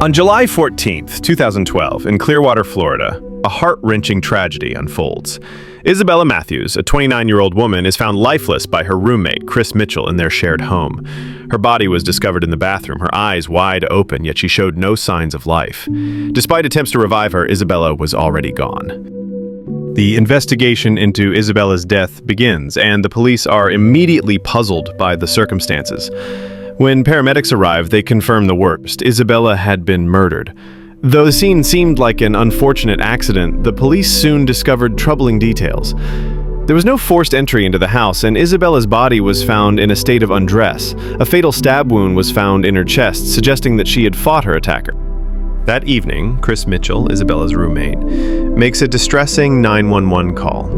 On July 14th, 2012, in Clearwater, Florida, a heart-wrenching tragedy unfolds. Isabella Matthews, a 29-year-old woman, is found lifeless by her roommate, Chris Mitchell, in their shared home. Her body was discovered in the bathroom, her eyes wide open, yet she showed no signs of life. Despite attempts to revive her, Isabella was already gone. The investigation into Isabella's death begins, and the police are immediately puzzled by the circumstances. When paramedics arrive, they confirm the worst. Isabella had been murdered. Though the scene seemed like an unfortunate accident, the police soon discovered troubling details. There was no forced entry into the house, and Isabella's body was found in a state of undress. A fatal stab wound was found in her chest, suggesting that she had fought her attacker. That evening, Chris Mitchell, Isabella's roommate, makes a distressing 911 call.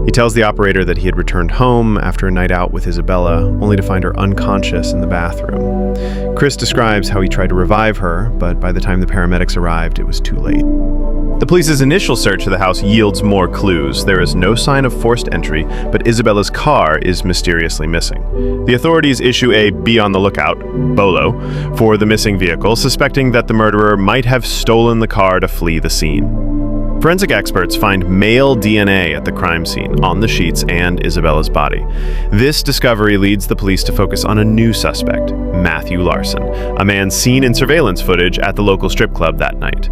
He tells the operator that he had returned home after a night out with Isabella, only to find her unconscious in the bathroom. Chris describes how he tried to revive her, but by the time the paramedics arrived, it was too late. The police's initial search of the house yields more clues. There is no sign of forced entry, but Isabella's car is mysteriously missing. The authorities issue a "be on the lookout" (BOLO) for the missing vehicle, suspecting that the murderer might have stolen the car to flee the scene. Forensic experts find male DNA at the crime scene, on the sheets and Isabella's body. This discovery leads the police to focus on a new suspect, Matthew Larson, a man seen in surveillance footage at the local strip club that night.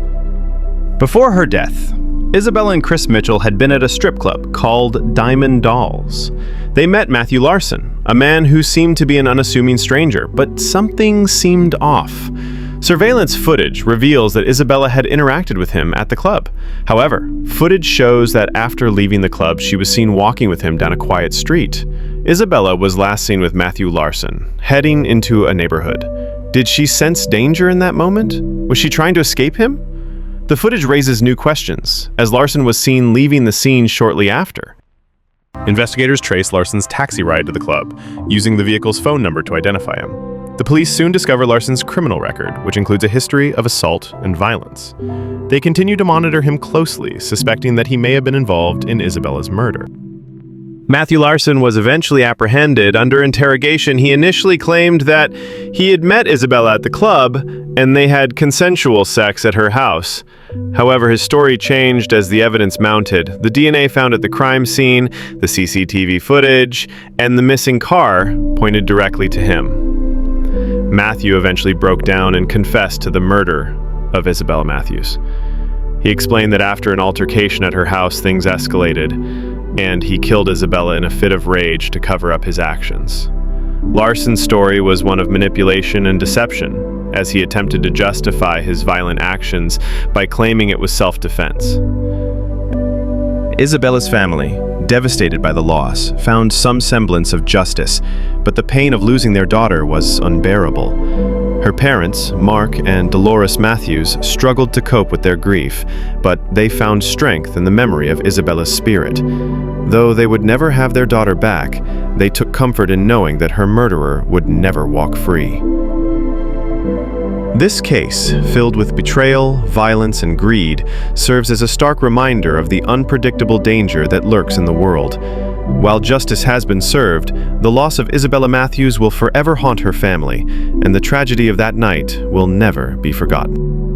Before her death, Isabella and Chris Mitchell had been at a strip club called Diamond Dolls. They met Matthew Larson, a man who seemed to be an unassuming stranger, but something seemed off. Surveillance footage reveals that Isabella had interacted with him at the club. However, footage shows that after leaving the club, she was seen walking with him down a quiet street. Isabella was last seen with Matthew Larson, heading into a neighborhood. Did she sense danger in that moment? Was she trying to escape him? The footage raises new questions, as Larson was seen leaving the scene shortly after. Investigators trace Larson's taxi ride to the club, using the vehicle's phone number to identify him. The police soon discover Larson's criminal record, which includes a history of assault and violence. They continue to monitor him closely, suspecting that he may have been involved in Isabella's murder. Matthew Larson was eventually apprehended. Under interrogation, he initially claimed that he had met Isabella at the club and they had consensual sex at her house. However, his story changed as the evidence mounted. The DNA found at the crime scene, the CCTV footage, and the missing car pointed directly to him. Matthew eventually broke down and confessed to the murder of Isabella Matthews. He explained that after an altercation at her house, things escalated, and he killed Isabella in a fit of rage to cover up his actions. Larson's story was one of manipulation and deception, as he attempted to justify his violent actions by claiming it was self-defense. Isabella's family, devastated by the loss, found some semblance of justice, but the pain of losing their daughter was unbearable. Her parents, Mark and Dolores Matthews, struggled to cope with their grief, but they found strength in the memory of Isabella's spirit. Though they would never have their daughter back, they took comfort in knowing that her murderer would never walk free. This case, filled with betrayal, violence, and greed, serves as a stark reminder of the unpredictable danger that lurks in the world. While justice has been served, the loss of Isabella Matthews will forever haunt her family, and the tragedy of that night will never be forgotten.